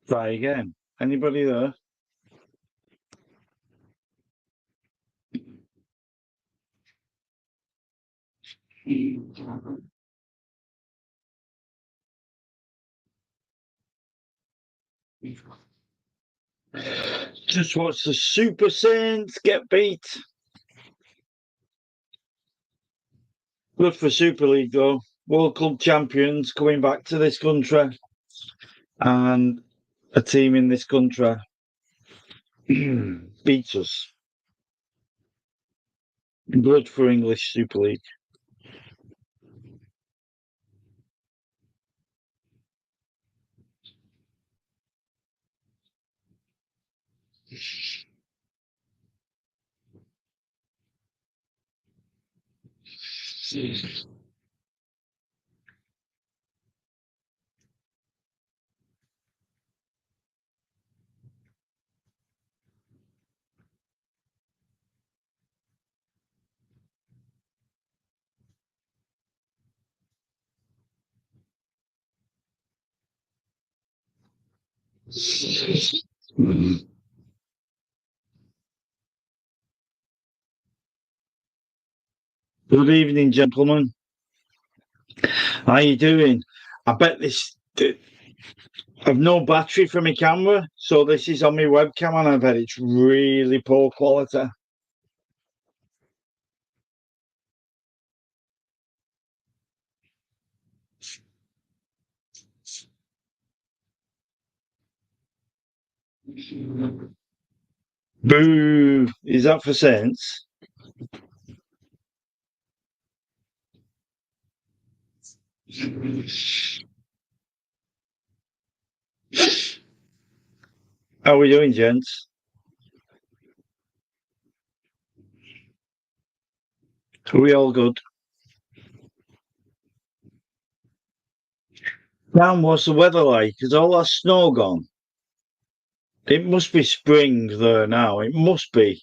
Try again. Anybody there? Just watch the Super Saints get beat. Good for Super League though. World Club champions coming back to this country and a team in this country beats us. Good for English Super League. Good evening, gentlemen. How you doing? I bet I've no battery for my camera, so this is on my webcam, and I bet it's really poor quality. Boo! Is that for Saints? How are we doing, gents? Are we all good? Dan, what's the weather like? Is all that snow gone? It must be spring there now. It must be.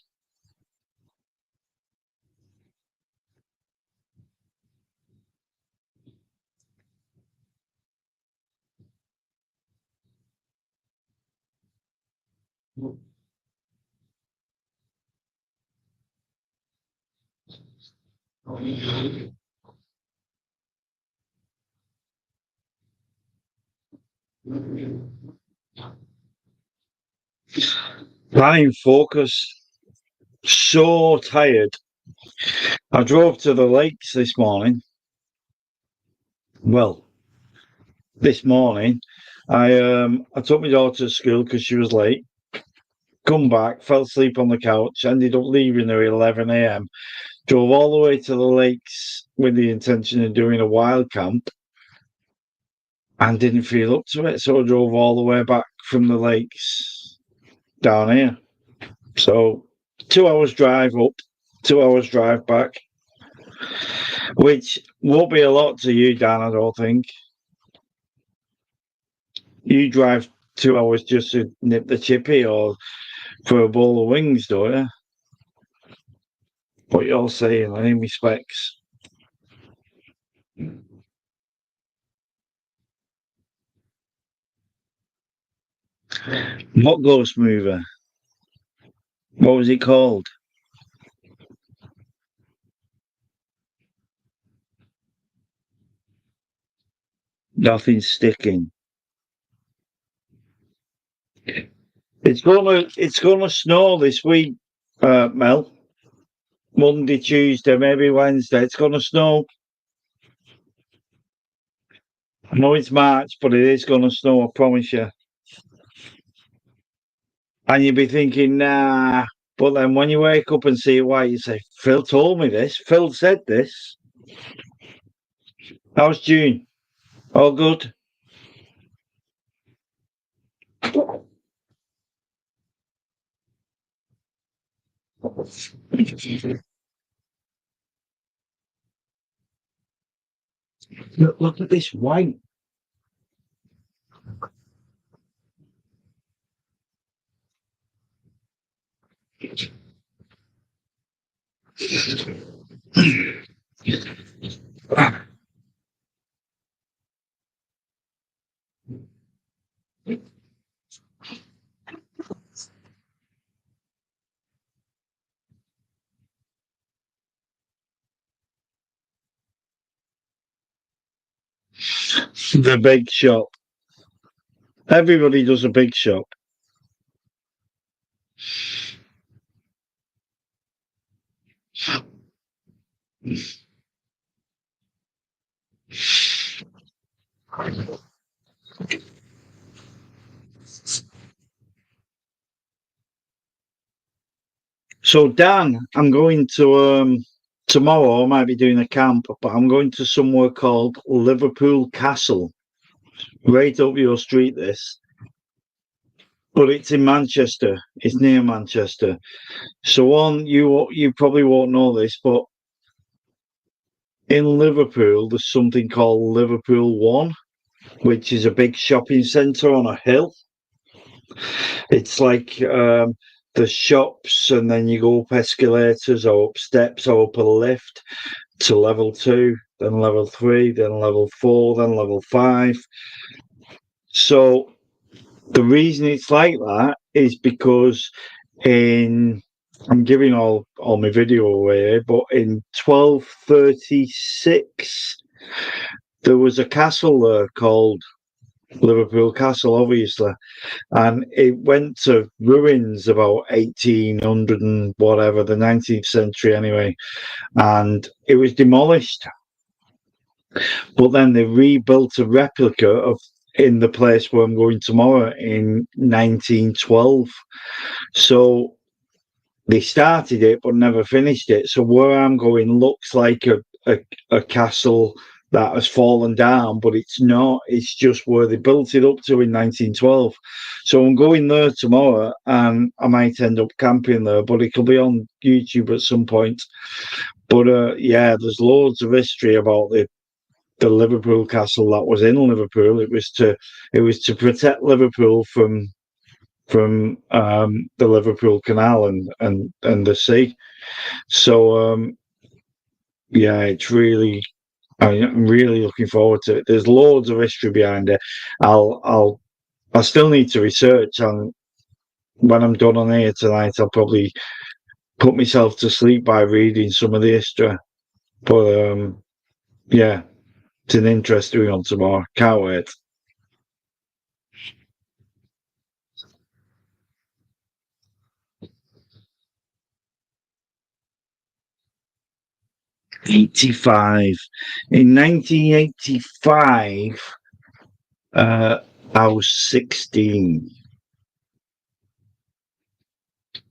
I'm focused. So tired. I drove to the lakes this morning. Well, this morning, I took my daughter to school because she was late. Come back, fell asleep on the couch, ended up leaving her at 11 a.m. Drove all the way to the lakes with the intention of doing a wild camp and didn't feel up to it. So I drove all the way back from the lakes down here. So 2 hours drive up, 2 hours drive back, which won't be a lot to you, Dan, I don't think. You drive 2 hours just to nip the chippy or for a bowl of wings, don't you? What you're saying, any respects. What ghost movie? What was it called? Nothing sticking. It's gonna snow this week, Mel. Monday, Tuesday, maybe Wednesday. It's gonna snow. I know it's March, but it is gonna snow. I promise you. And you'd be thinking, nah. But then when you wake up and see why, you say, Phil told me this. Phil said this. How's June? All good. Look at this white. The big shop. Everybody does a big shop. So Dan, I'm going to tomorrow. I might be doing a camp, but I'm going to somewhere called Liverpool Castle, right up your street. This, but it's in Manchester. It's near Manchester. So on you probably won't know this, but in Liverpool there's something called Liverpool One, which is a big shopping centre on a hill. It's like the shops, and then you go up escalators or up steps or up a lift to level two, then level three, then level four, then level five. So the reason it's like that is because in I'm giving all my video away, but in 1236 there was a castle there called Liverpool Castle, obviously, and it went to ruins about 1800 and whatever, the 19th century anyway, and it was demolished. But then they rebuilt a replica of in the place where I'm going tomorrow in 1912. So they started it but never finished it. So where I'm going looks like a castle that has fallen down, but it's not. It's just where they built it up to in 1912. So I'm going there tomorrow, and I might end up camping there, but it'll be on YouTube at some point. But yeah, there's loads of history about the Liverpool castle that was in Liverpool. It was to protect Liverpool from the Liverpool Canal and the sea. So yeah, it's really I'm really looking forward to it. There's loads of history behind it. I still need to research, and when I'm done on here tonight, I'll probably put myself to sleep by reading some of the history. But yeah, it's an interesting one tomorrow. Can't wait. 85. In 1985, uh, I was 16.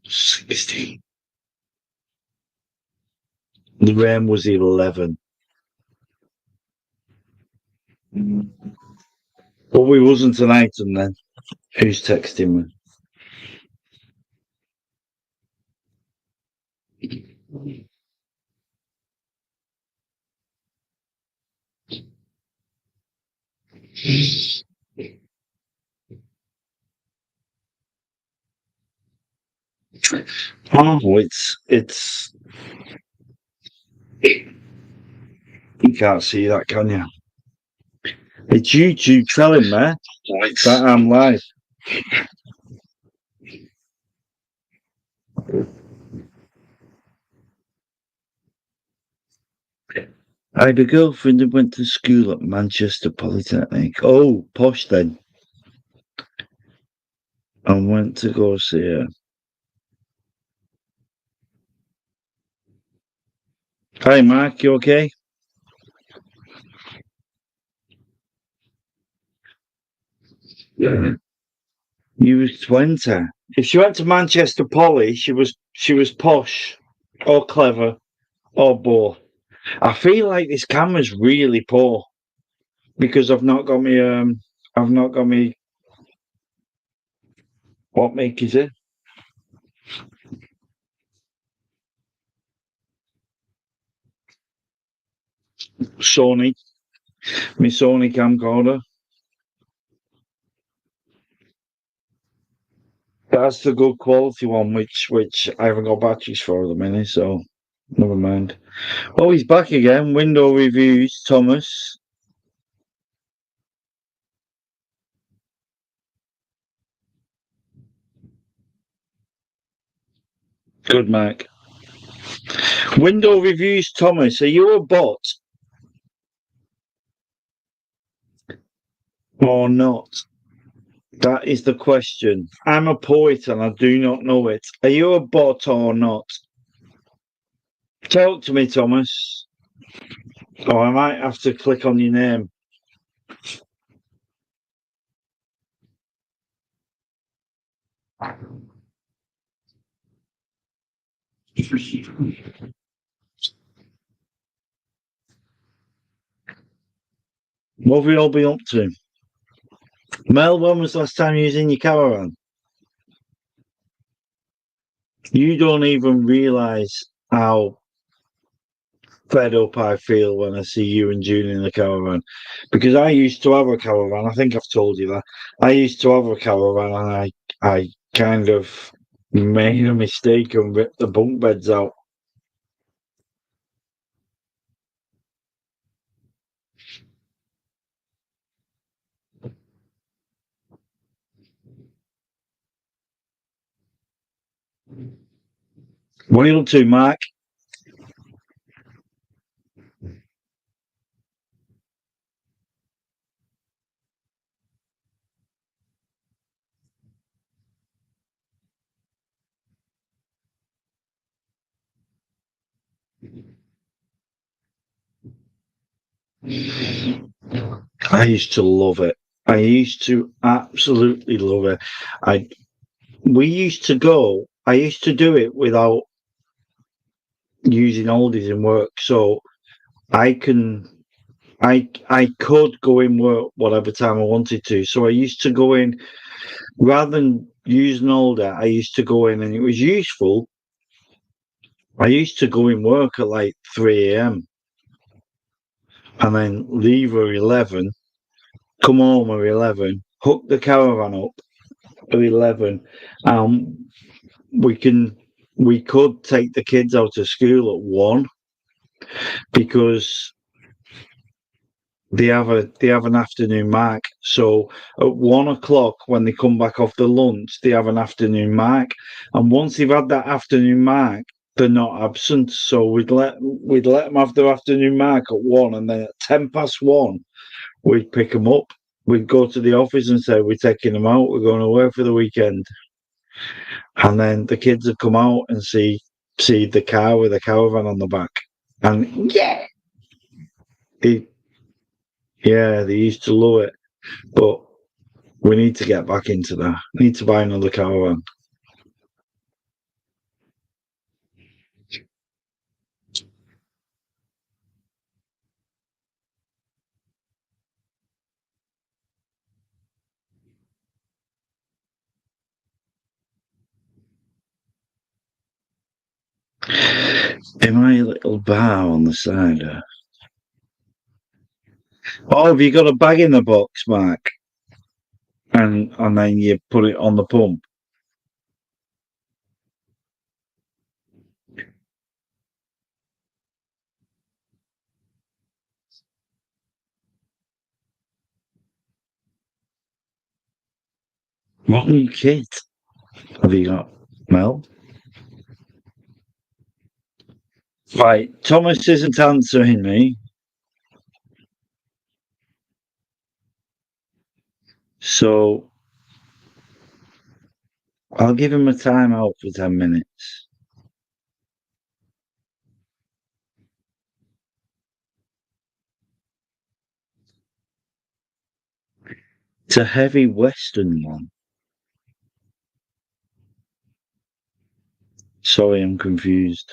16. The rain was 11. But we wasn't an item then. Who's texting me? Oh, it's you can't see that, can you? It's YouTube telling me that I'm live. I had a girlfriend that went to school at Manchester Polytechnic. Oh, posh then. I went to go see her. Hi, Mark, you okay? Yeah. You was 20. If she went to Manchester Poly, she was posh or clever or both. I feel like this camera's really poor because I've not got me what make is it? Sony. My Sony camcorder. That's the good quality one, which I haven't got batteries for at the minute, so never mind. Oh, he's back again. Window reviews, Thomas. Good, Mike. Window reviews, Thomas. Are you a bot? or not? That is the question. I'm a poet and I do not know it. Are you a bot or not? Talk to me, Thomas. Or I might have to click on your name. What have we all been up to? Mel, when was the last time you was in your caravan? You don't even realise how fed up I feel when I see you and June in the caravan. Because I used to have a caravan. I think I've told you that. I used to have a caravan and I kind of made a mistake and ripped the bunk beds out. What are you up to, Mark? I used to love it. I used to absolutely love it. I we used to go. I used to do it without using oldies in work, so I can I could go in work whatever time I wanted to. So I used to go in rather than using older. I used to go in, and it was useful. I used to go in work at like 3 a.m. and then leave at 11, come home at 11, hook the caravan up at 11. Um, we can we could take the kids out of school at 1 because they have an afternoon mark. So at 1 o'clock when they come back off the lunch, they have an afternoon mark. And once they've had that afternoon mark, they're not absent. So we'd let them have their afternoon mark at 1, and then at 1:10, we'd pick them up. We'd go to the office and say we're taking them out. We're going away for the weekend, and then the kids would come out and see the car with the caravan on the back, and they, yeah, they used to love it. But we need to get back into that. Need to buy another caravan. In my little bar on the side. Oh, have you got a bag in the box, Mark? And then you put it on the pump. What new kit have you got, Mel? Right, Thomas isn't answering me, so I'll give him a timeout for 10 minutes. It's a heavy Western one. Sorry, I'm confused.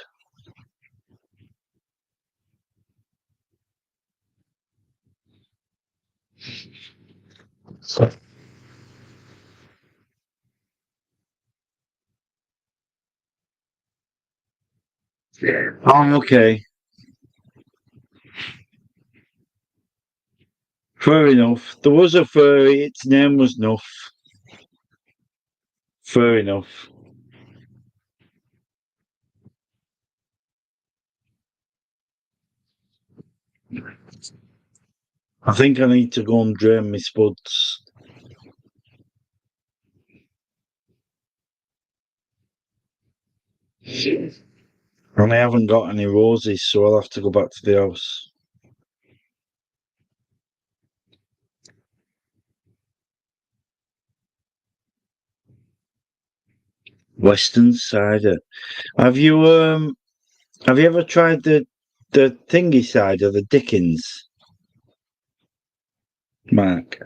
Oh, okay. Fair enough. There was a furry. Its name was Nuff. Fair enough. I think I need to go and drain my spuds. And I haven't got any roses, so I'll have to go back to the house. Western cider. Have you have you ever tried the thingy cider, the Dickens, Mark?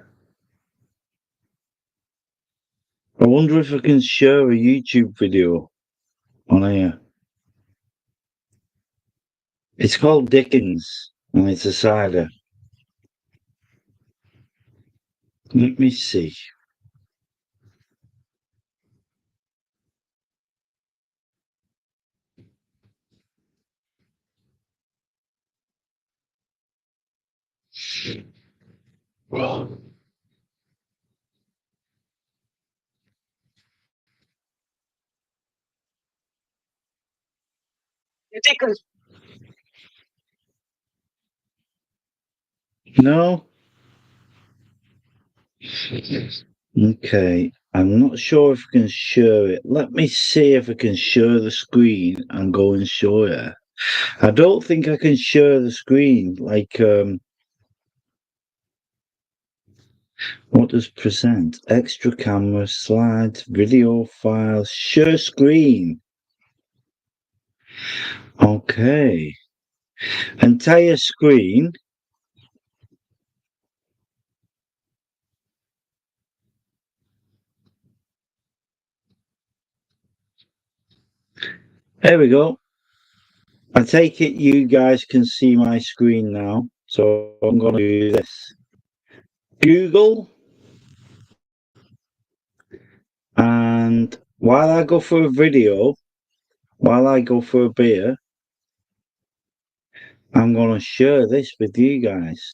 I wonder if I can share a YouTube video on here. It's called Dickens, and it's a cider. Let me see. Well, Dickens. No? Okay. I'm not sure if I can share it. Let me see if I can share the screen and go and show you. I don't think I can share the screen. Like, what does present? Extra camera, slides, video files, share screen. Okay. Entire screen. There we go. I take it you guys can see my screen now. So I'm going to do this. Google. And while I go for a video, while I go for a beer, I'm going to share this with you guys.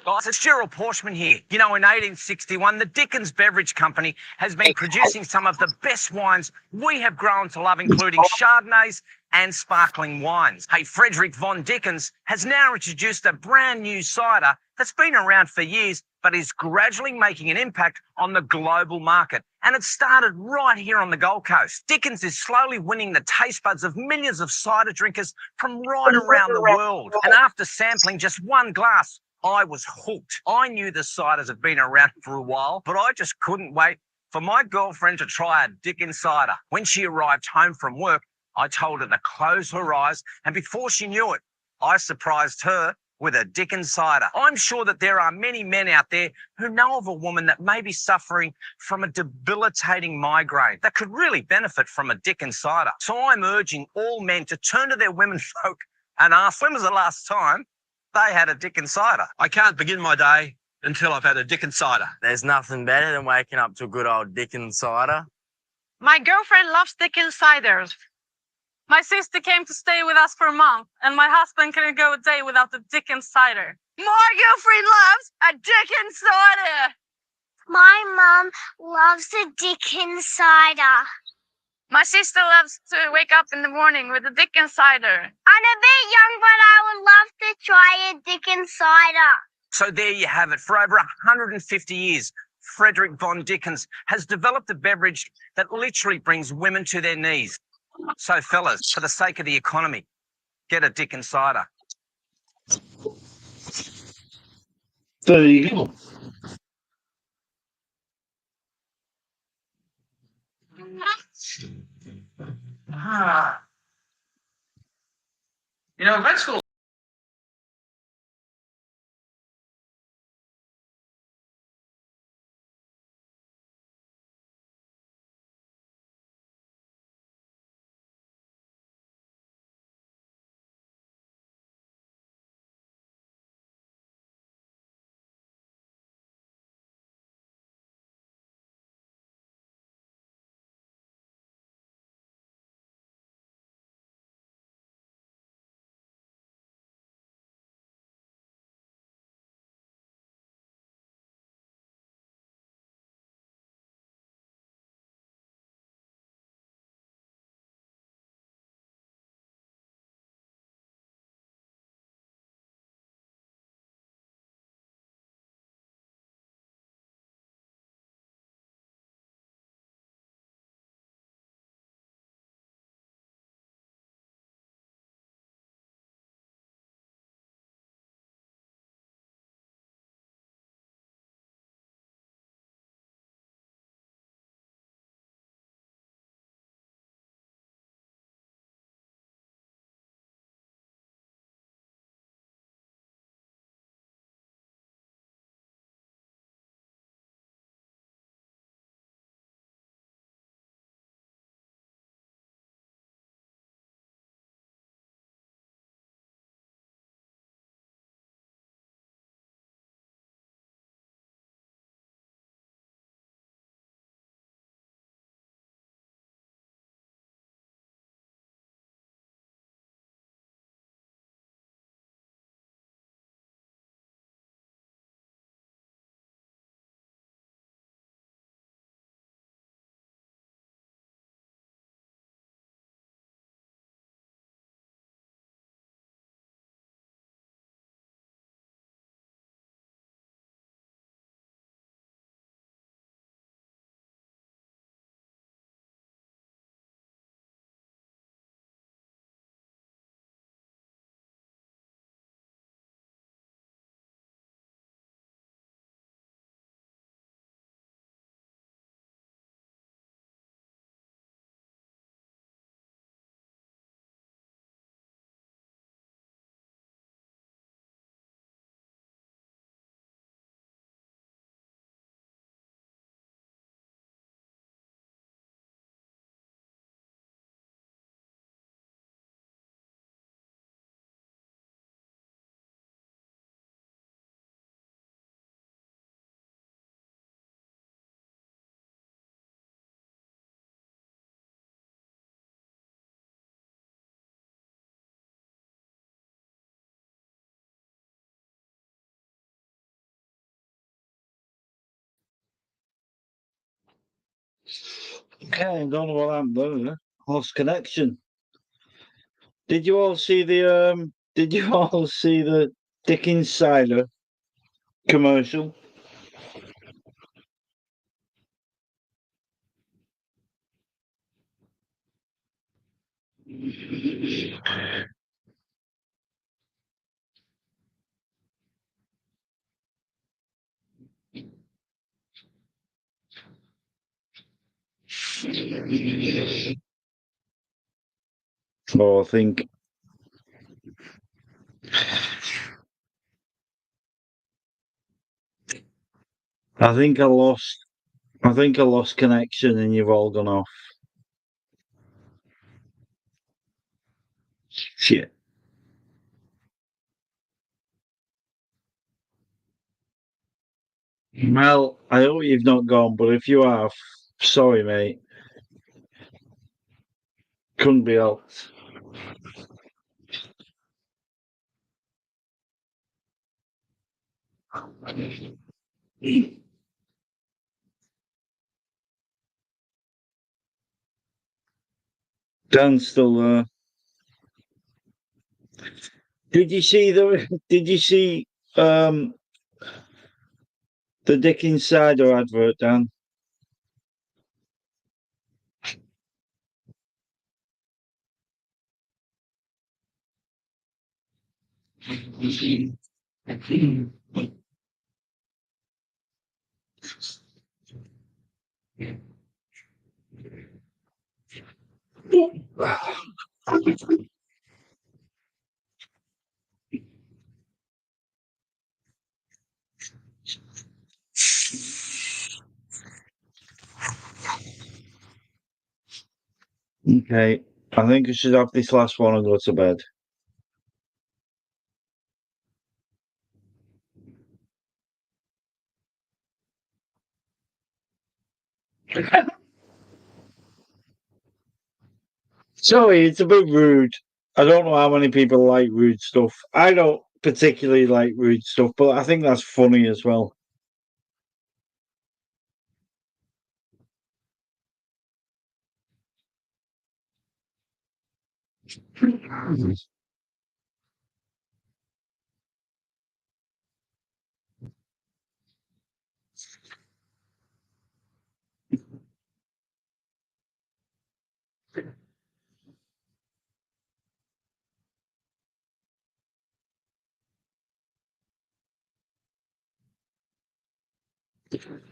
Guys, it's Gerald Porshman here. You know, in 1861, the Dickens Beverage Company has been producing some of the best wines we have grown to love, including Chardonnays and sparkling wines. Hey, Frederick von Dickens has now introduced a brand new cider that's been around for years, but is gradually making an impact on the global market. And it started right here on the Gold Coast. Dickens is slowly winning the taste buds of millions of cider drinkers from right around the world. And after sampling just one glass, I was hooked. I knew the ciders had been around for a while, but I just couldn't wait for my girlfriend to try a Dickens cider. When she arrived home from work, I told her to close her eyes, and before she knew it, I surprised her with a Dickens cider. I'm sure that there are many men out there who know of a woman that may be suffering from a debilitating migraine that could really benefit from a Dickens cider. So I'm urging all men to turn to their women folk and ask, when was the last time they had a Dickens cider? I can't begin my day until I've had a Dickens cider. There's nothing better than waking up to a good old Dickens cider. My girlfriend loves Dickens ciders. My sister came to stay with us for a month, and my husband couldn't go a day without the Dickens cider. My girlfriend loves a Dickens cider. My mum loves the Dickens cider. My sister loves to wake up in the morning with a Dickens cider. I'm a bit young, but I would love to try a Dickens cider. So there you have it. For over 150 years, Frederick von Dickens has developed a beverage that literally brings women to their knees. So fellas, for the sake of the economy, get a Dickens cider. There you go. You know, vet school Okay, I don't know what happened there. Lost connection. Did you all see the Dickens cider commercial? Oh, I think I lost connection and you've all gone off. Shit. Well, I hope you've not gone, but if you have, sorry, mate. Couldn't be helped. Dan's still there. Did you see the Dickens cider advert, Dan? Okay, I think I should have this last one and go to bed. Sorry, it's a bit rude. I don't know how many people like rude stuff. I don't particularly like rude stuff, but I think that's funny as well.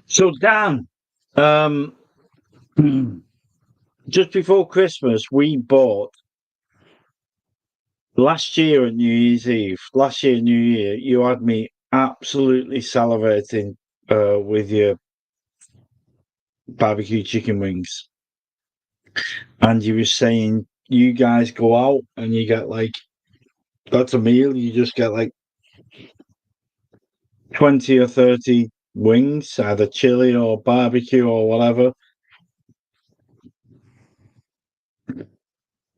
So Dan, um, just before Christmas, we bought last year at New Year's Eve. Last year, New Year, you had me absolutely salivating with your barbecue chicken wings, and you were saying you guys go out and you get like that's a meal. You just get like 20 or 30 wings, either chili or barbecue or whatever.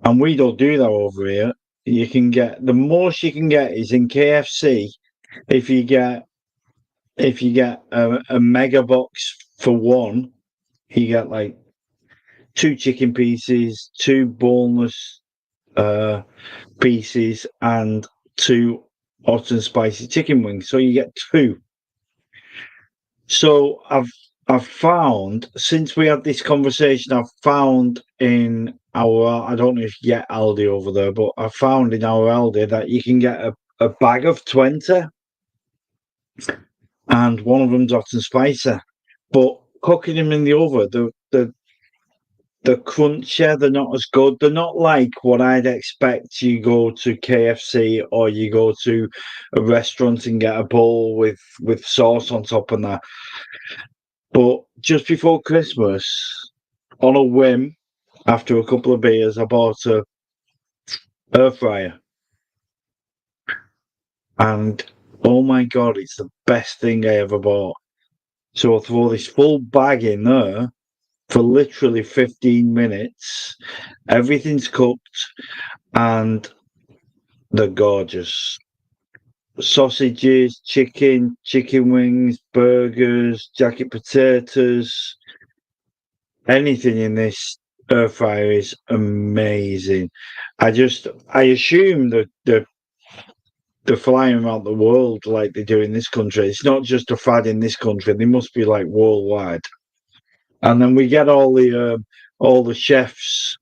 And we don't do that over here. You can get the most you can get is in KFC. If you get a mega box for one, you get like two chicken pieces, two boneless pieces, and two hot and spicy chicken wings. So you get two. So I've found since we had this conversation, I've found in our I don't know if you get Aldi over there, but I found in our Aldi that you can get a bag of 20 and one of them's hot and spicy. But cooking them in the oven, the crunchier, they're not as good. They're not like what I'd expect. You go to KFC or you go to a restaurant and get a bowl with sauce on top and that. But just before Christmas, on a whim, after a couple of beers, I bought a air fryer, and oh my god, it's the best thing I ever bought. So I throw this full bag in there for literally 15 minutes. Everything's cooked, and they're gorgeous. Sausages, chicken wings, burgers, jacket potatoes. anything in this air fryer is amazing. I assume that they're flying around the world like they do in this country. It's not just a fad in this country. They must be like worldwide. And then we get all the chefs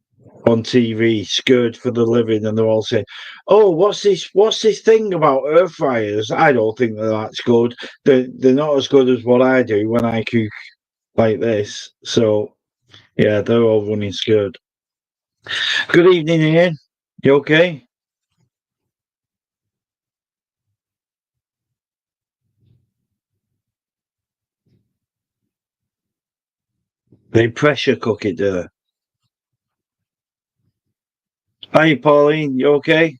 on TV scared for the living, and they're all saying, "Oh, what's this? What's this thing about air fryers? I don't think that's good. They're not as good as what I do when I cook like this." So yeah, they're all running scared. Good evening, Ian. You okay? They pressure cook it, do they? Hi, Pauline. You okay?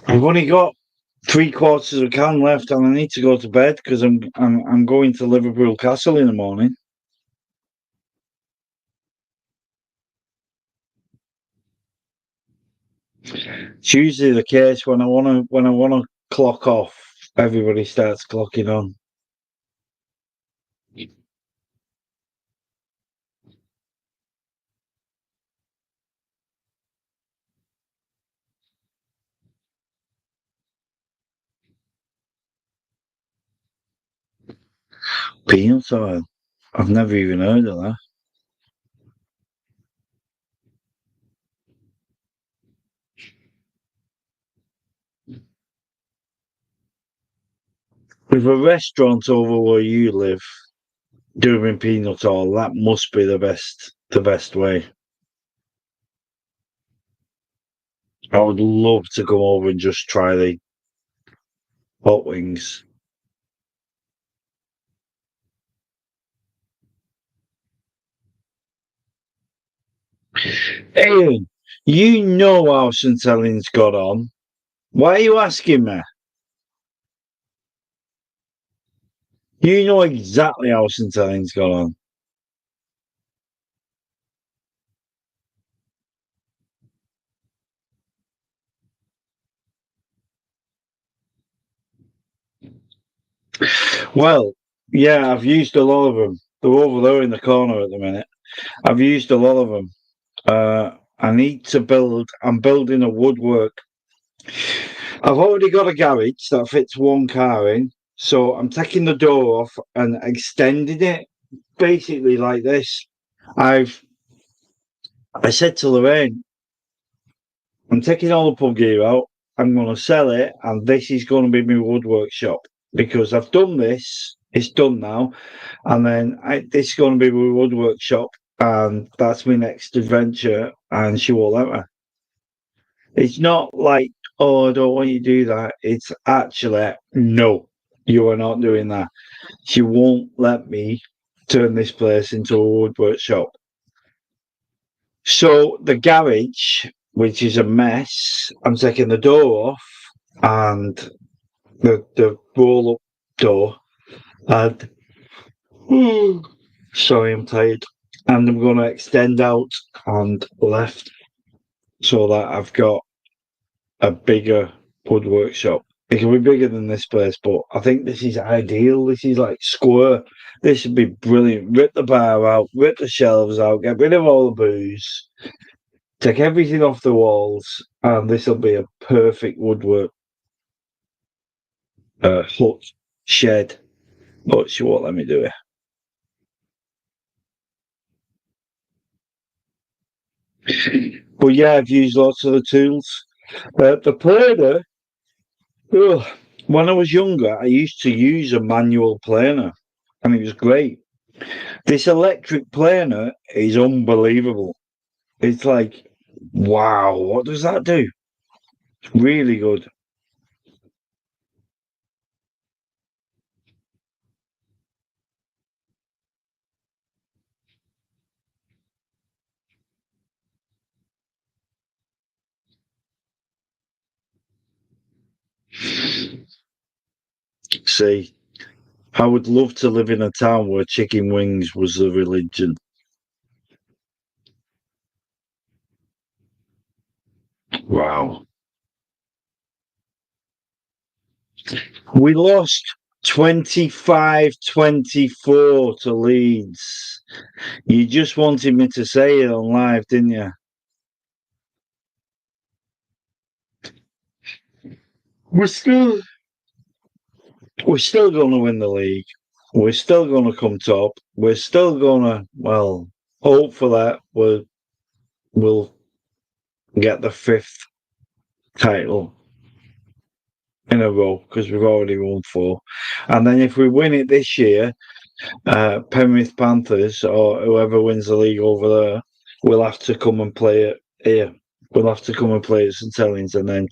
I've only got three-quarters of a can left, and I need to go to bed because I'm going to Liverpool Castle in the morning. It's usually the case when I wanna clock off, everybody starts clocking on. Peanut oil. I've never even heard of that. With a restaurant over where you live doing peanut oil, that must be the best way. I would love to come over and just try the hot wings. Ian, you know how St Helens got on. Why are you asking me? You know exactly how St Helens got on. Well, yeah, I've used a lot of them. They're over there in the corner at the minute. I've used a lot of them. I need to build. I'm building a woodwork. I've already got a garage that fits one car in, so I'm taking the door off and extending it, basically like this. I've I said to Lorraine, I'm taking all the pub gear out. I'm going to sell it, and this is going to be my woodwork shop because I've done this. It's done now, and then this is going to be my woodwork shop, and that's my next adventure. And she won't let me. It's not like, oh, I don't want you to do that. It's actually, no, you are not doing that. She won't let me turn this place into a woodwork shop. So the garage, which is a mess, I'm taking the door off and the roll up door, and sorry, I'm tired. And I'm going to extend out and left so that I've got a bigger wood workshop. It can be bigger than this place, but I think this is ideal. This is like square. This would be brilliant. Rip the bar out, rip the shelves out, get rid of all the booze, take everything off the walls, and this will be a perfect woodwork hut, shed. But she won't let me do it. But yeah, I've used lots of the tools. The planer, ugh, when I was younger, I used to use a manual planer, and it was great. This electric planer is unbelievable. It's like, wow, what does that do? It's really good. See, I would love to live in a town where chicken wings was the religion. Wow. We lost 25-24 to Leeds. You just wanted me to say it on live, didn't you? We're still going to win the league. We're still going to come top. We're still going to, well, hope for that. We'll get the 5th title in a row because we've already won 4. And then if we win it this year, Penrith Panthers or whoever wins the league over there will have to come and play it here. We'll have to come and play at St Helens, and then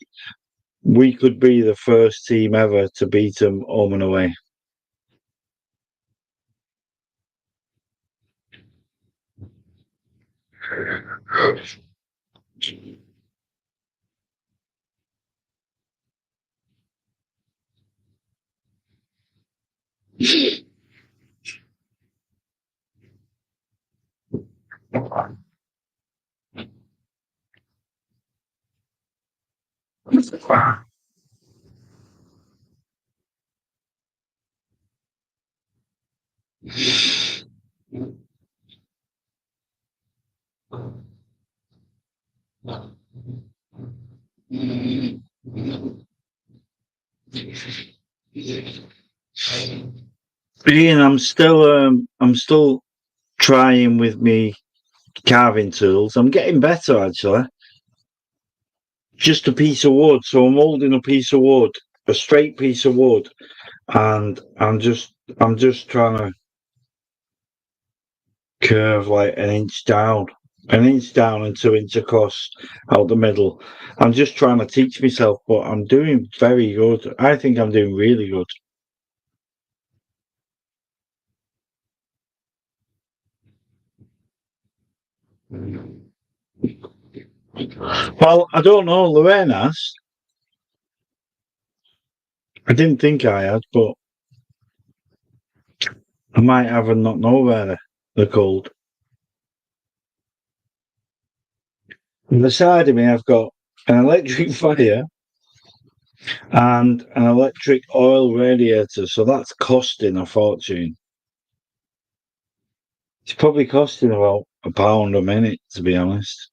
we could be the first team ever to beat them home and away. Ian, I'm still trying with me carving tools. I'm getting better actually. Just a piece of wood, so I'm holding a piece of wood, a straight piece of wood, and I'm just trying to curve like an inch down and 2 inches across out the middle. I'm just trying to teach myself, but I'm doing very good. I think I'm doing really good. Well, I don't know. Lorraine asked. I didn't think I had, but I might have and not know where they're called. On the side of me, I've got an electric fire and an electric oil radiator, so that's costing a fortune. It's probably costing about £1 a minute, to be honest.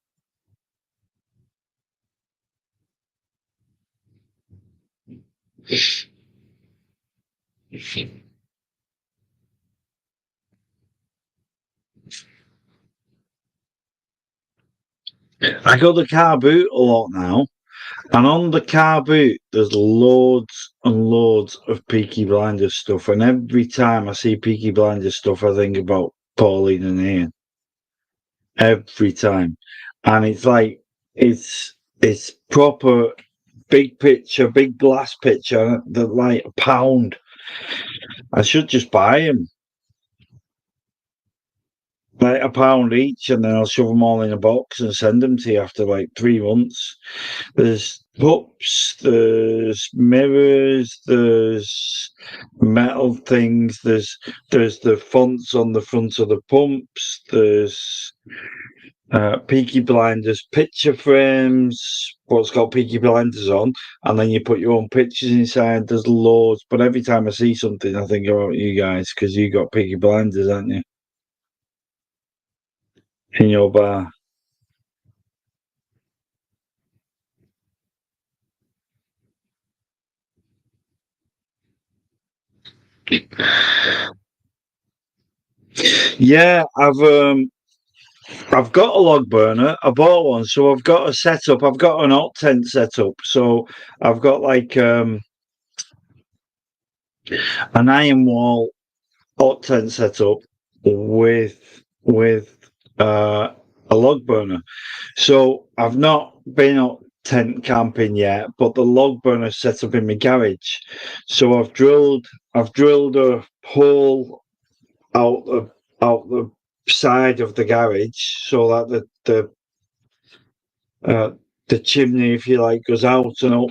I got the car boot a lot now, and on the car boot, there's loads and loads of Peaky Blinders stuff. And every time I see Peaky Blinders stuff, I think about Pauline and Ian. Every time, and it's like it's proper big picture, big glass picture. They're like £1. I should just buy them. Like £1 each, and then I'll shove them all in a box and send them to you after like 3 months. There's cups, there's mirrors, there's metal things, there's the fonts on the front of the pumps, there's Peaky Blinders picture frames, what's got Peaky Blinders on, and then you put your own pictures inside. There's loads, but every time I see something, I think about you guys because you got Peaky Blinders, haven't you? In your bar. Yeah, I've got a log burner. I bought one, so I've got a setup. I've got an hot tent setup. So I've got like an iron wall hot tent setup with a log burner. So I've not been up tent camping yet, but the log burner set up in my garage. So I've drilled a hole out the side of the garage so that the chimney, if you like, goes out and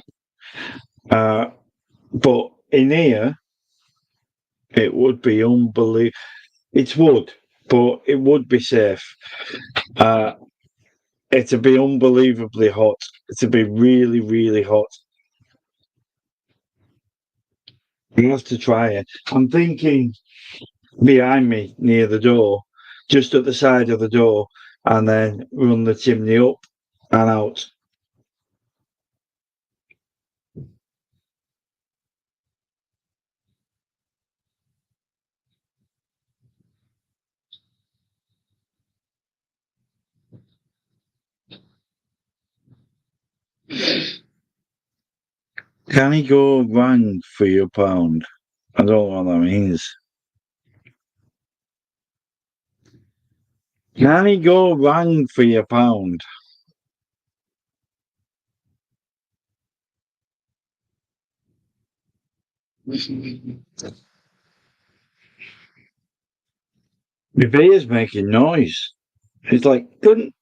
up. But in here, it would be unbelievable. It's wood, but it would be safe. it'd be unbelievably hot. It'd be really, really hot. You have to try it. I'm thinking behind me near the door, just at the side of the door, and then run the chimney up and out. Can he go wrong for your pound? I don't know what that means. Can he go wrong for your pound? My beer's making noise. It's like, couldn't.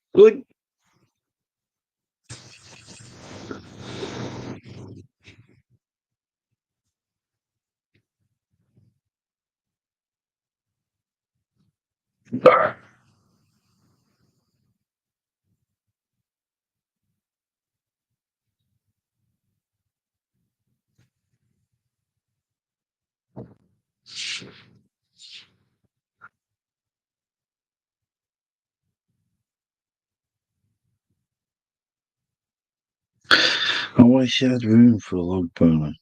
I wish I had room for a log burner.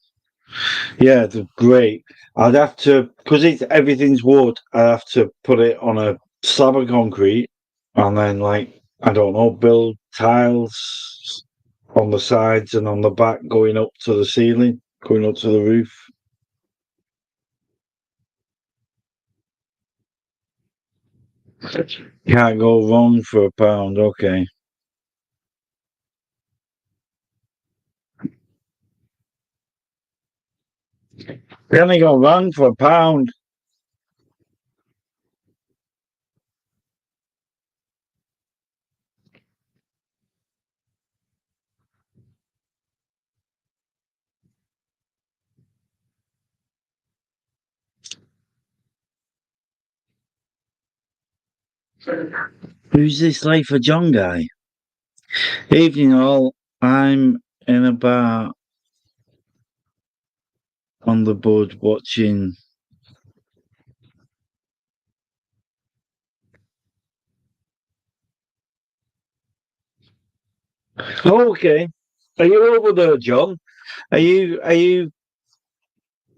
Yeah, they're great. I'd have to, because everything's wood, I'd have to put it on a slab of concrete and then, like, I don't know, build tiles on the sides and on the back going up to the ceiling, going up to the roof. Can't go wrong for a pound, okay. We only go wrong for a pound. Who's this late for John guy? Evening all, I'm in a bar on the bud watching. Oh, okay. Are you over there, John? You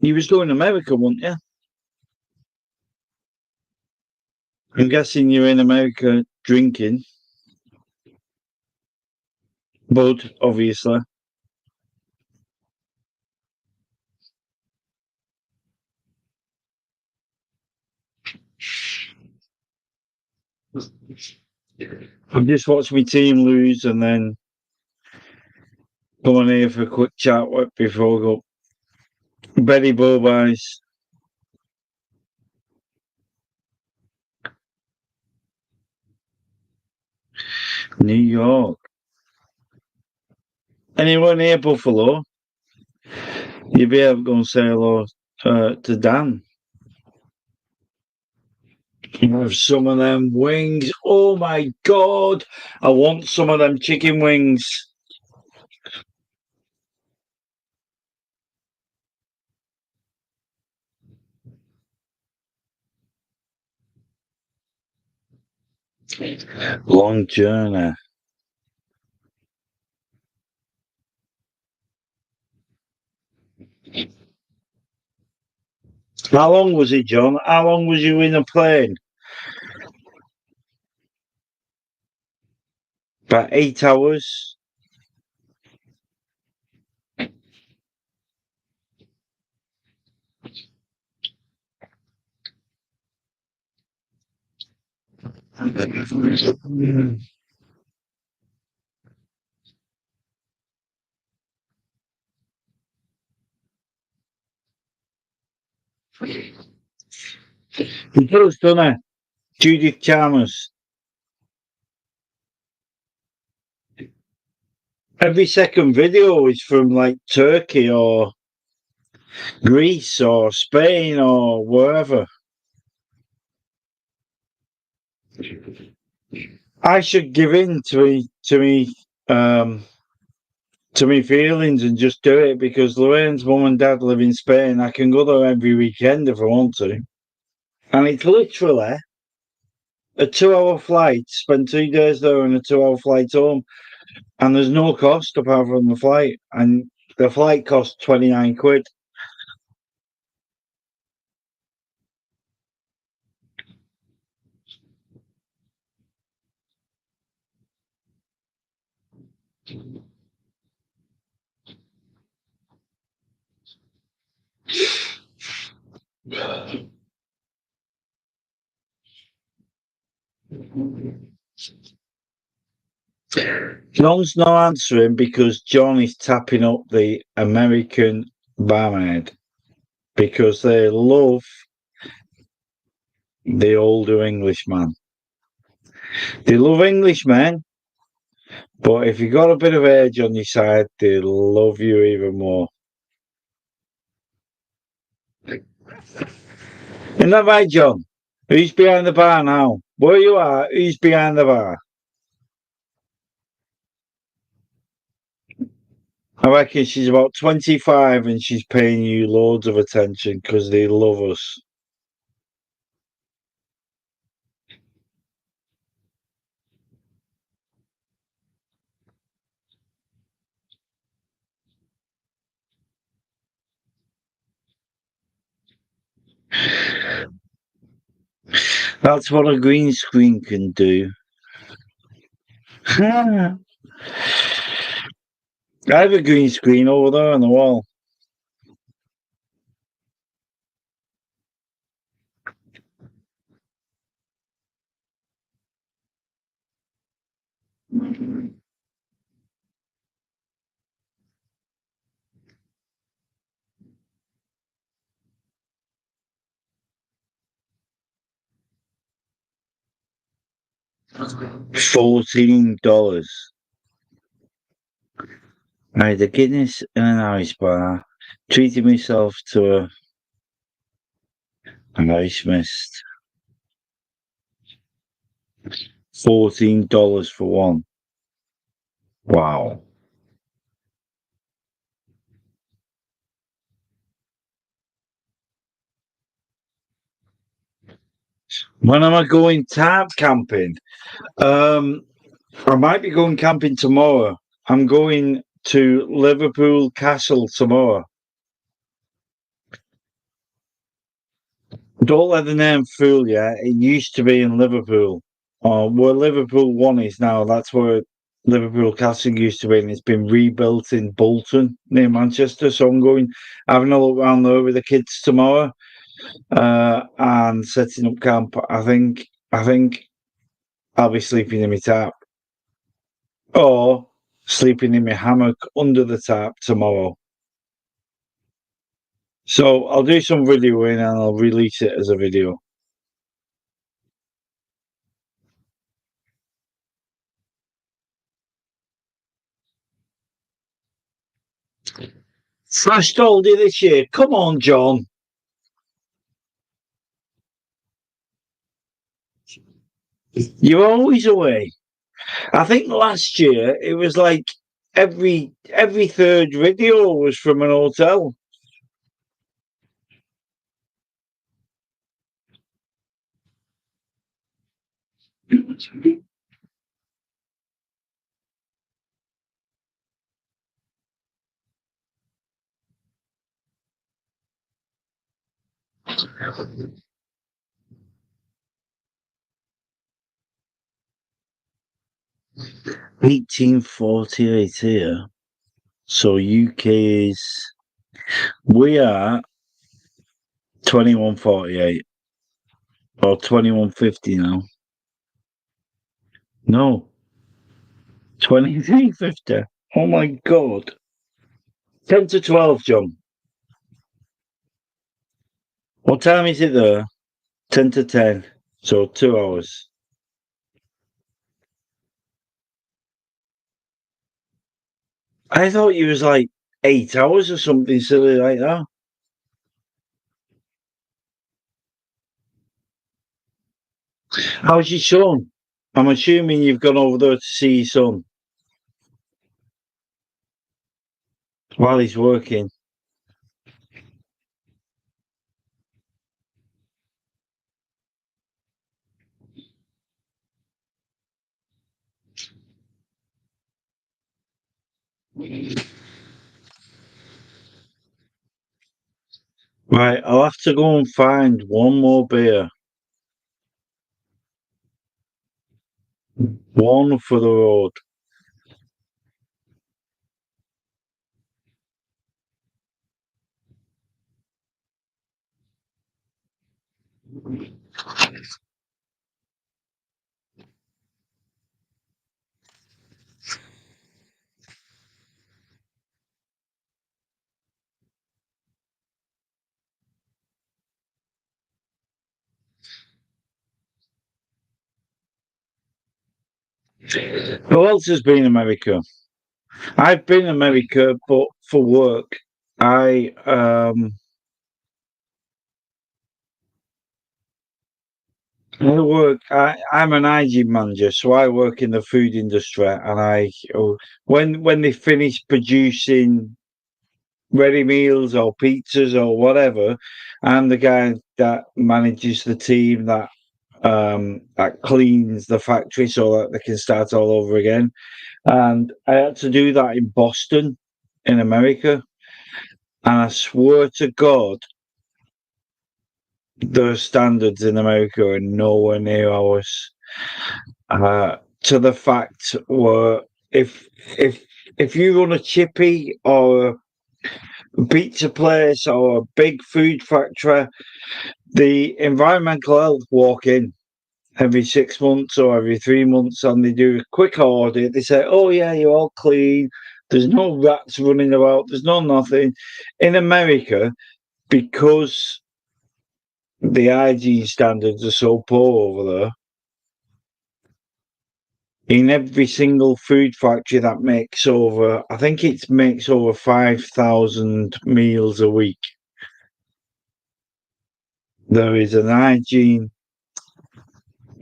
was going to America, weren't you? I'm guessing you're in America drinking. Bud, obviously. I've just watched my team lose and then come on here for a quick chat before I go. Betty Bobies, New York. Anyone near Buffalo? You'd be able to go and say hello to Dan. Have some of them wings. Oh my god! I want some of them chicken wings. Long journey. How long was it, John? How long was you in a plane? About 8 hours. He does, doesn't he? Judith Chalmers. Every second video is from like Turkey or Greece or Spain or wherever. I should give in to me feelings and just do it because Lorraine's mum and dad live in Spain. I can go there every weekend if I want to. And it's literally a 2 hour flight, spend 2 days there and a 2 hour flight home. And there's no cost apart from the flight. And the flight costs 29 quid. John's not answering because John is tapping up the American barmaid because they love the older Englishman. They love Englishmen, but if you got a bit of age on your side, they love you even more. Isn't that right, John? Who's behind the bar now? Where you are, who's behind the bar? I reckon she's about 25 and she's paying you loads of attention because they love us. That's what a green screen can do. I have a green screen over there on the wall. $14. I had a Guinness and an ice bar. Treated myself to an ice mist. $14 for one. Wow. When am I going tarp camping? I might be going camping tomorrow. I'm going to Liverpool Castle tomorrow. Don't let the name fool you. It used to be in Liverpool. Where Liverpool 1 is now, that's where Liverpool Castle used to be, and it's been rebuilt in Bolton near Manchester. So I'm going having a look around there with the kids tomorrow, and setting up camp. I think I'll be sleeping in my tarp or sleeping in my hammock under the tarp tomorrow. So I'll do some videoing and I'll release it as a video. First oldie this year. Come on, John. You're always away. I think last year it was like every third video was from an hotel. $18.48 here. So UK is we are $21.48 or $21.50 now. No. $23.50. Oh my god. 10 to 12, John. What time is it there? 10 to 10. So 2 hours. I thought you was like 8 hours or something silly like that. How's your son? I'm assuming you've gone over there to see your son while he's working. Right, I'll have to go and find one more beer. One for the road. Who else has been in America? I've been in America, but for work. I I'm an hygiene manager, so I work in the food industry, and when they finish producing ready meals or pizzas or whatever, I'm the guy that manages the team that cleans the factory so that they can start all over again. And I had to do that in Boston, in America, and I swear to God, the standards in America are nowhere near ours. To the fact where if if if you run a chippy or a pizza place or a big food factory, the environmental health walk in every 6 months or every 3 months and they do a quick audit. They say, "Oh yeah, you're all clean. There's no rats running about. There's no nothing." In America, because the hygiene standards are so poor over there, in every single food factory that makes over, I think it makes over 5,000 meals a week, there is an hygiene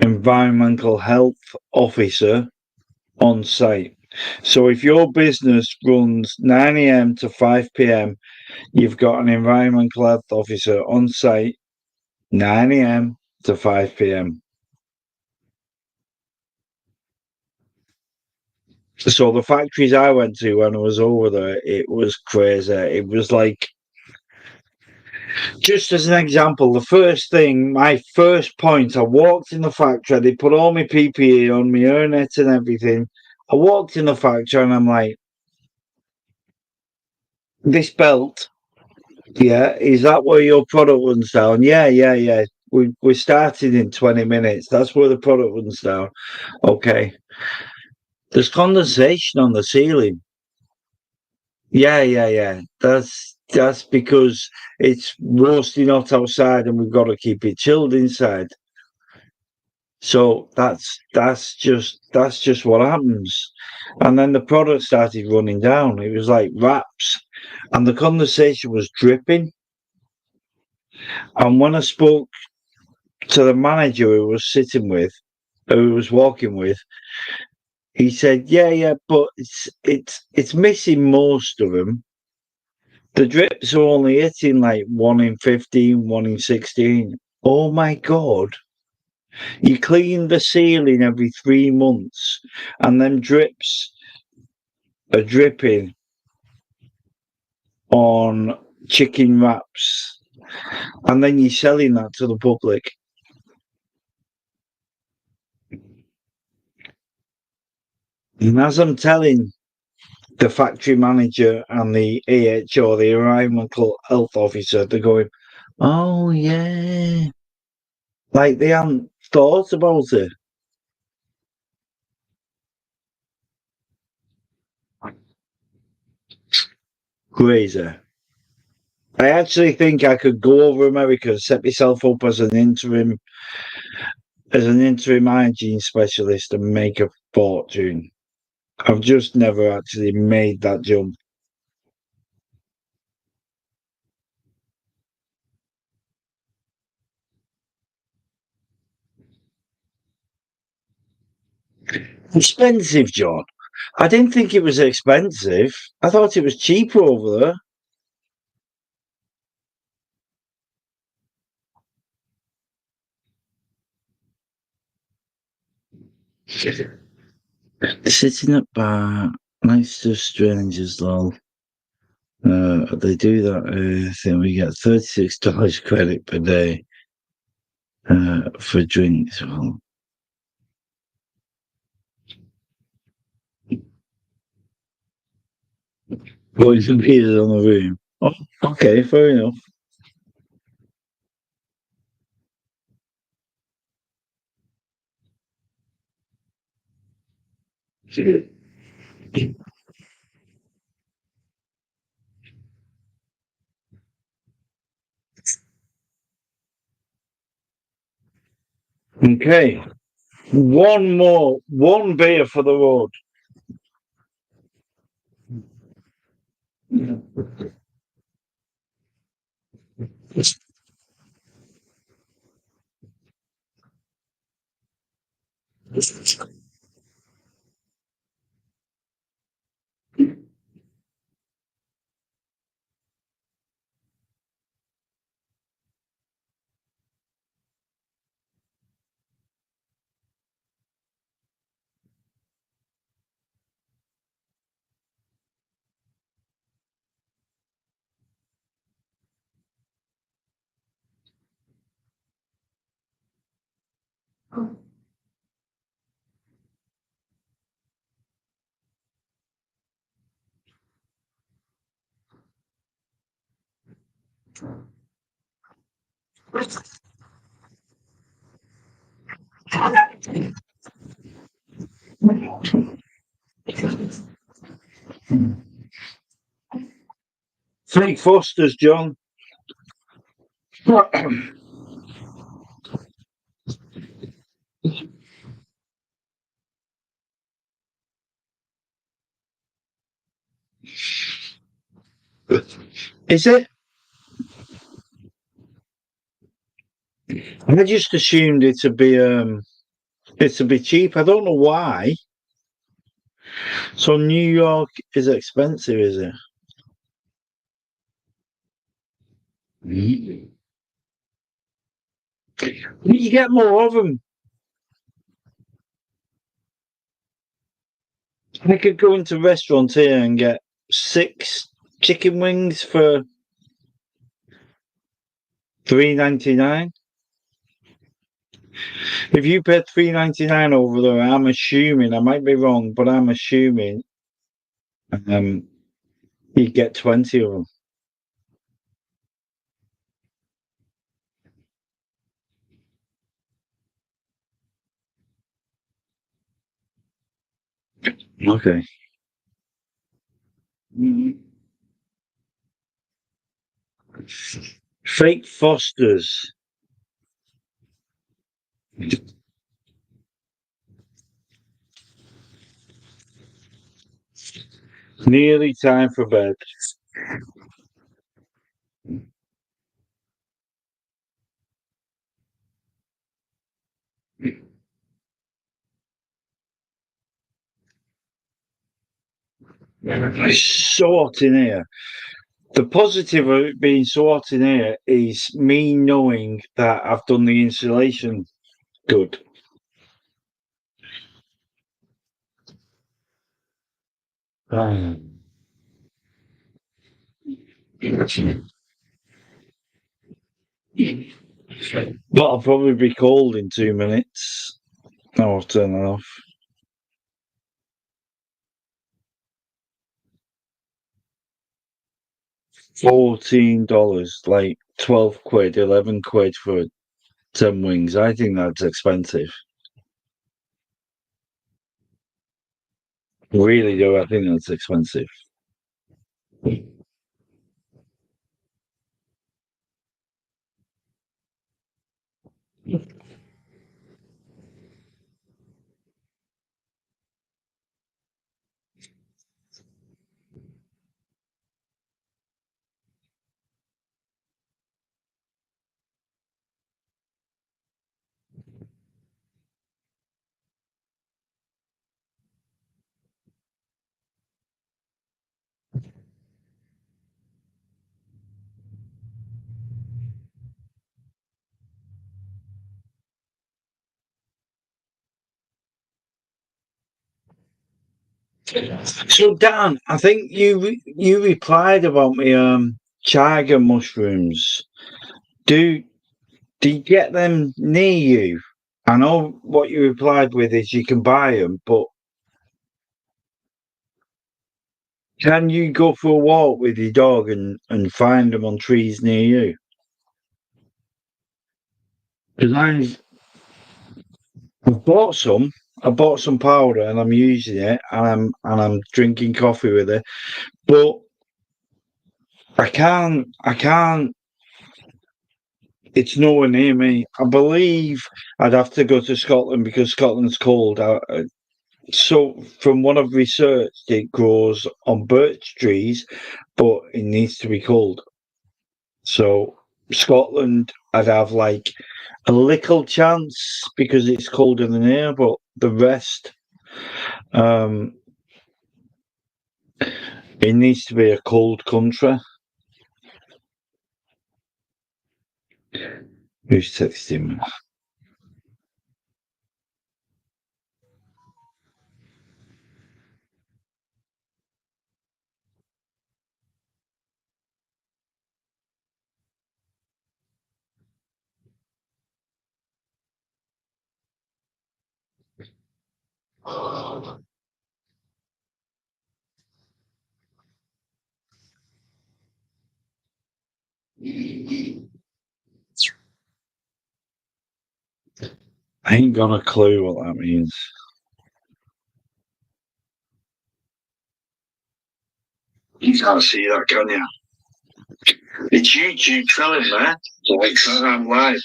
environmental health officer on site. So if your business runs 9 a.m. to 5 p.m., you've got an environmental health officer on site 9 a.m. to 5 p.m. So the factories I went to when I was over there, it was crazy. It was like, just as an example, my first point, I walked in the factory, they put all my PPE on, my hairnet and everything. I walked in the factory and I'm like, this belt, yeah, is that where your product runs down? Yeah, yeah, yeah. We started in 20 minutes. That's where the product runs down. Okay. There's condensation on the ceiling. Yeah, yeah, yeah. That's because it's roasting hot outside and we've got to keep it chilled inside. So that's just what happens. And then the product started running down. It was like wraps. And the condensation was dripping. And when I spoke to the manager who was walking with, he said, "Yeah, yeah, but it's missing most of them. The drips are only hitting like 1 in 15, 1 in 16." Oh my God. You clean the ceiling every 3 months and then drips are dripping on chicken wraps. And then you're selling that to the public. And as I'm telling the factory manager and the AHO, the environmental health officer, they're going, "Oh yeah." Like they hadn't thought about it. Crazy. I actually think I could go over America and set myself up as an interim hygiene specialist and make a fortune. I've just never actually made that jump. Expensive, John. I didn't think it was expensive. I thought it was cheaper over there. Sitting at bar next to strangers, lol. They do that thing. We get $36 credit per day for drinks. Well, boys and beers on the room. Oh, okay, fair enough. Okay, one more, one beer for the road. Three Fosters, John. Is it? I just assumed it'd be cheap. I don't know why. So New York is expensive, is it? Mm. You get more of them. I could go into restaurants here and get 6 chicken wings for $3.99. If you paid $3.99 over there, I'm assuming, I might be wrong, but I'm assuming um you get 20 of them. Okay. Fake Fosters. Nearly time for bed. It's so hot in here. The positive of it being so hot in here is me knowing that I've done the insulation good. But I'll probably be cold in 2 minutes. Oh, I'll turn that off. $14, like 12 quid, 11 quid for 10 wings. I think that's expensive. Really do. I think that's expensive. So Dan, I think you replied about me chaga mushrooms. Do do you get them near you? I know what you replied with is you can buy them, but can you go for a walk with your dog and find them on trees near you? Because I've bought some. I bought some powder and I'm using it and I'm drinking coffee with it. But I can't it's nowhere near me. I believe I'd have to go to Scotland because Scotland's cold. So from what I've researched, it grows on birch trees, but it needs to be cold. So Scotland, I'd have like a little chance because it's colder than here, but the rest, um, it needs to be a cold country. Who's texting me? I ain't got a clue what that means. You can't see that, can you? It's YouTube telling me. Like, I'm live.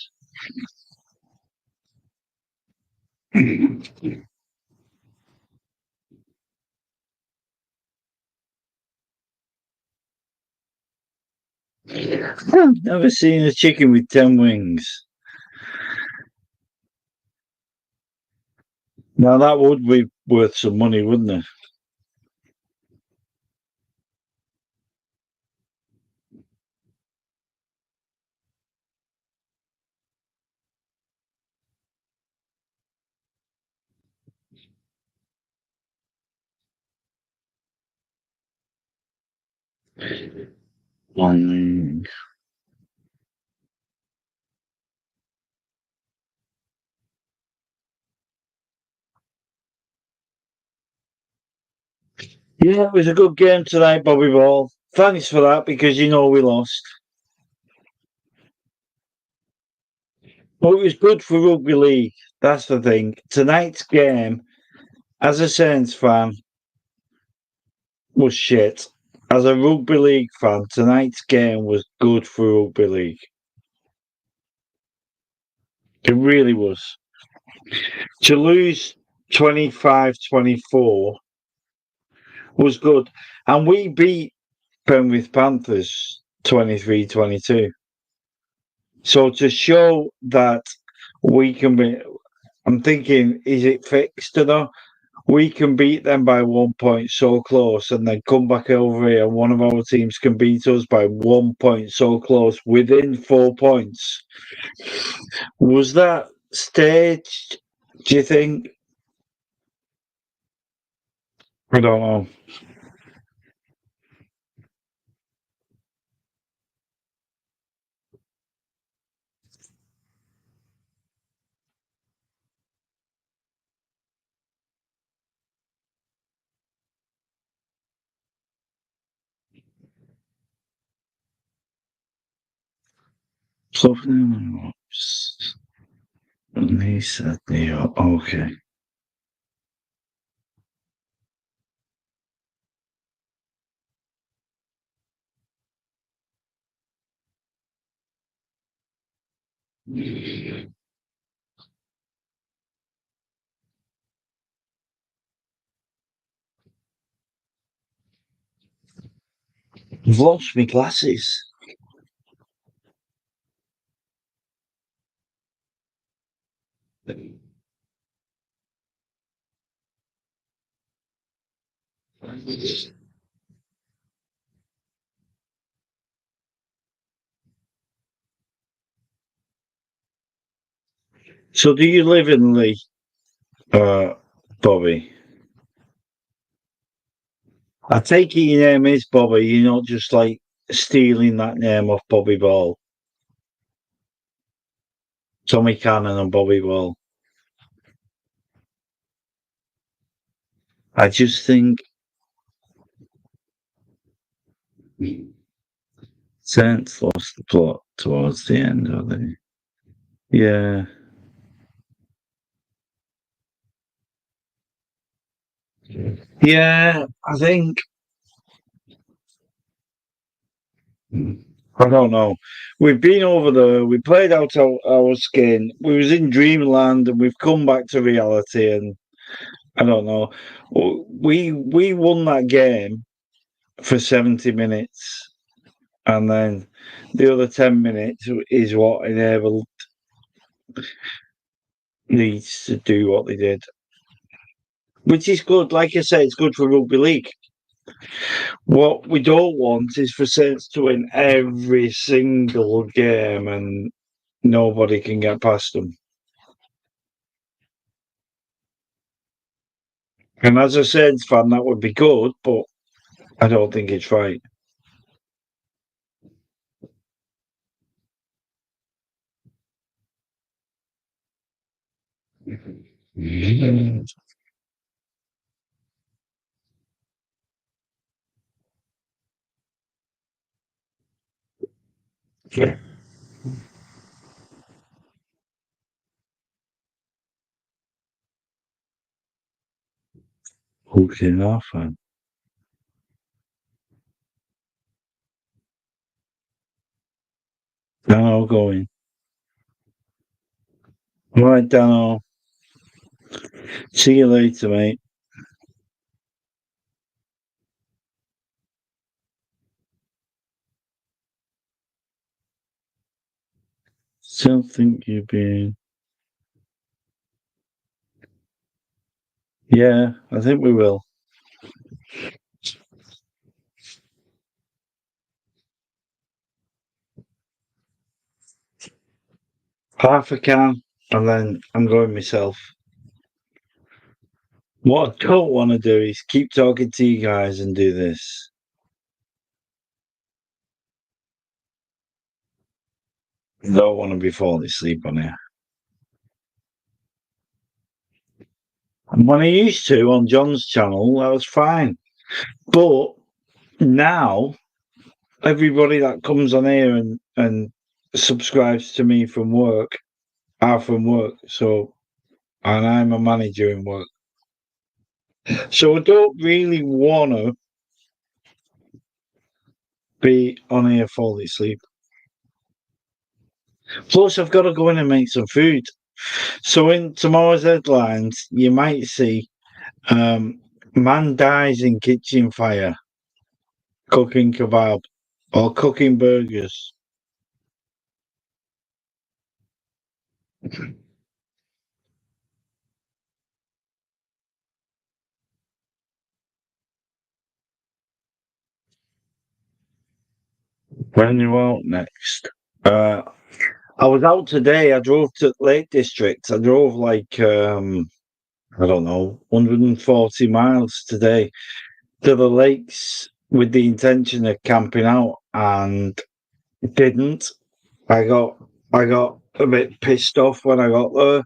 Never seen a chicken with 10 wings. Now that would be worth some money, wouldn't it? One wing. Yeah, it was a good game tonight, Bobby Ball. Thanks for that because you know we lost. But it was good for rugby league. That's the thing. Tonight's game, as a Saints fan, was shit. As a rugby league fan, tonight's game was good for rugby league. It really was. To lose 25-24 was good. And we beat Penrith Panthers 23-22. So to show that we can be, I'm thinking, is it fixed or not? We can beat them by 1 point so close and then come back over here and one of our teams can beat us by 1 point so close within 4 points. Was that staged, do you think? I don't know. Something and he said, yeah, okay. I've lost my glasses. So do you live in Lee, uh, Bobby? I take it your name is Bobby. You're not just like stealing that name off Bobby Ball. Tommy Cannon and Bobby Ball. I just think Saints lost the plot towards the end, I think. Yeah. Yeah, I think. I don't know. We've been over there. We played out our skin. We was in dreamland, and we've come back to reality. And I don't know. We won that game for 70 minutes, and then the other 10 minutes is what enabled Leeds to do what they did, which is good. Like I say, it's good for rugby league. What we don't want is for Saints to win every single game and nobody can get past them. And as a Saints fan, that would be good, but I don't think it's right. Yeah. Okay, off, man. Dano going. Right, Dano. See you later, mate. Still think you've been. Yeah, I think we will. Half a can, and then I'm going myself. What I don't want to do is keep talking to you guys and do this. I don't want to be falling asleep on here. And when I used to on John's channel, that was fine. But now, everybody that comes on here and subscribes to me from work are from work. So, and I'm a manager in work. So I don't really want to be on here falling asleep. Plus, I've got to go in and make some food. So in tomorrow's headlines, you might see man dies in kitchen fire cooking kebab or cooking burgers. When you out next? I was out today. I drove to Lake District. I drove like I don't know, 140 miles today to the lakes with the intention of camping out, and didn't. I got a bit pissed off when I got there.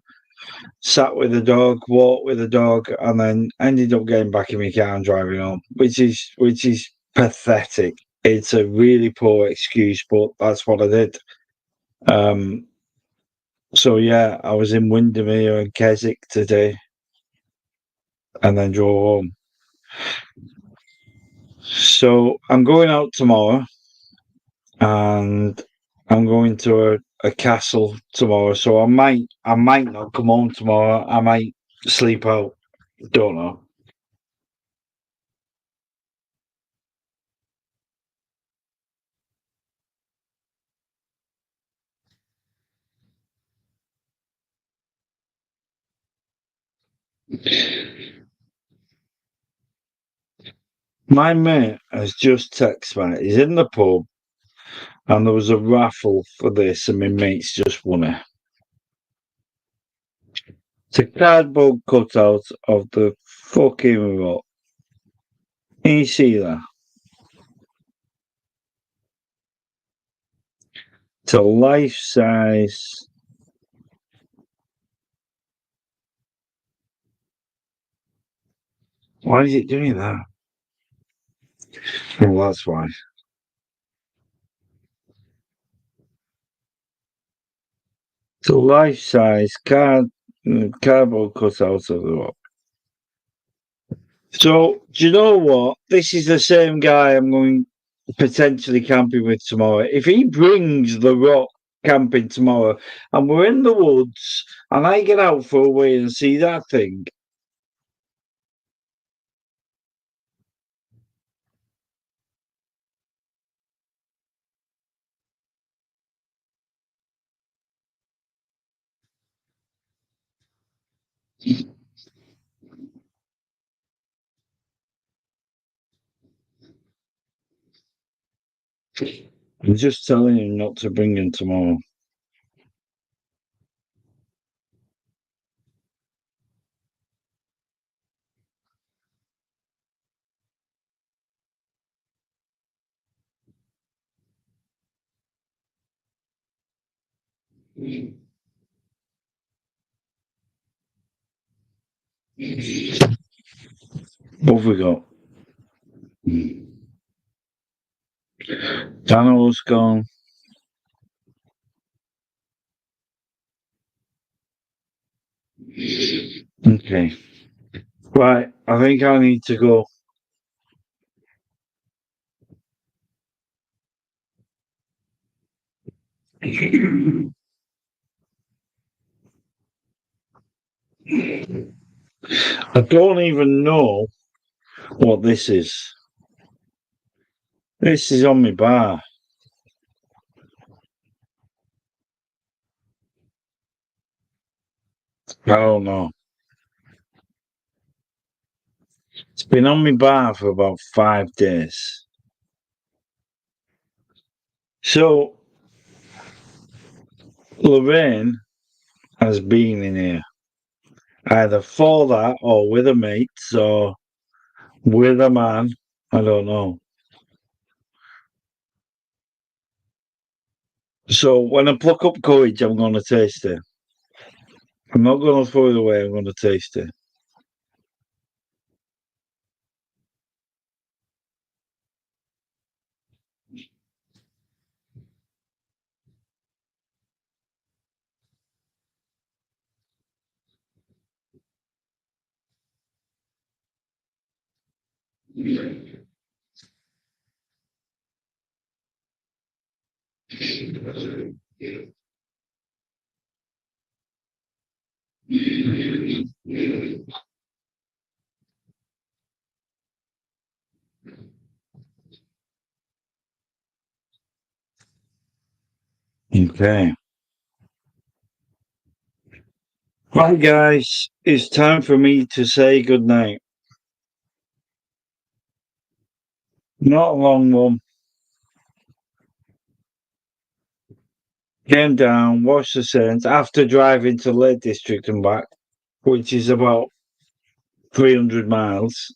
Sat with the dog, walked with the dog, and then ended up getting back in my car and driving home, which is pathetic. It's a really poor excuse, but that's what I did. So yeah, I was in Windermere and Keswick today, and then drove home. So I'm going out tomorrow, and I'm going to a castle tomorrow. So I might not come home tomorrow. I might sleep out. Don't know. My mate has just texted me. He's in the pub, and there was a raffle for this, and my mate's just won it. It's a cardboard cutout of the fucking rock. Can you see that? It's a life size. Why is it doing that? Well, that's why. It's a life size cardboard cutout of the rock. So, do you know what? This is the same guy I'm going potentially camping with tomorrow. If he brings the rock camping tomorrow and we're in the woods and I get out for a wee and see that thing, I'm just telling him not to bring him tomorrow. What have we got? Dano's gone. Okay. Right, I think I need to go. I don't even know what this is. This is on my bar. I don't know. It's been on my bar for about 5 days. So, Lorraine has been in here either for that or with a mate or with a man. I don't know. So, when I pluck up courage, I'm going to taste it. I'm not going to throw it away, I'm going to taste it. Okay. Right, guys, it's time for me to say goodnight. Not a long one. Came down, watched the Saints after driving to Lake District and back, which is about 300 miles.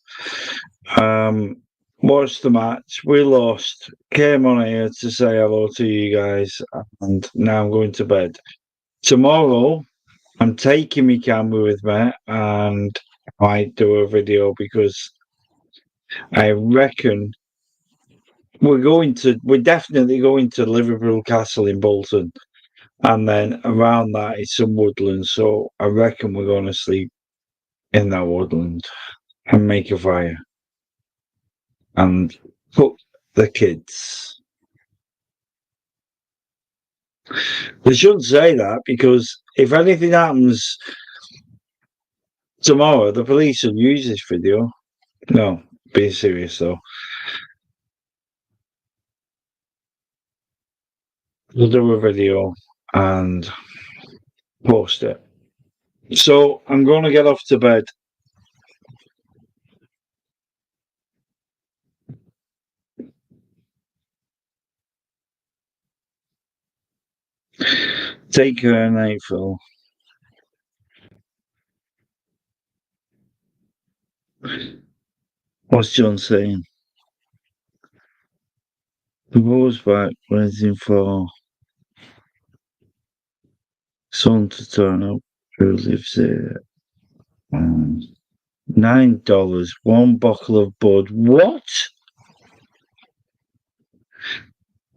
Watched the match. We lost. Came on here to say hello to you guys, and now I'm going to bed. Tomorrow, I'm taking my camera with me, and I might do a video because I reckon we're definitely going to Liverpool Castle in Bolton, and then around that is some woodland. So I reckon we're going to sleep in that woodland and make a fire and cook the kids. They shouldn't say that because if anything happens tomorrow, the police will use this video. No, being serious though. We'll do a video and post it. So I'm going to get off to bed. Take care, night, Phil. What's John saying? The rose back waiting for sun to turn up. Who lives there? $9, one bottle of bud. What?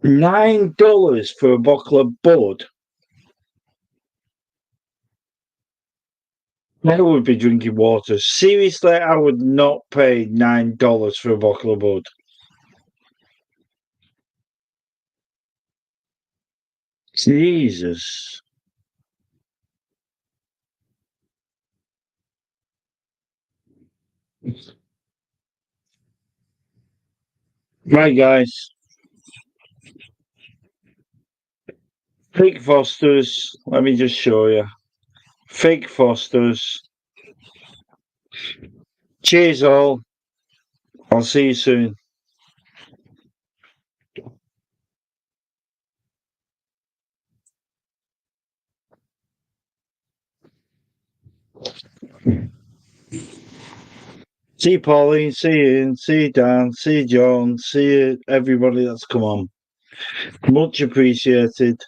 $9 for a bottle of bud? I would be drinking water. Seriously, I would not pay $9 for a bottle of bud. Jesus. Right, guys. Fake Fosters. Let me just show you. Fake Fosters. Cheers, all. I'll see you soon. See you, Pauline. See you, Ian. See you, Dan. See you, John. See you, everybody that's come on. Much appreciated.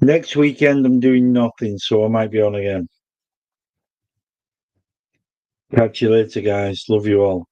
Next weekend, I'm doing nothing, so I might be on again. Catch you later, guys. Love you all.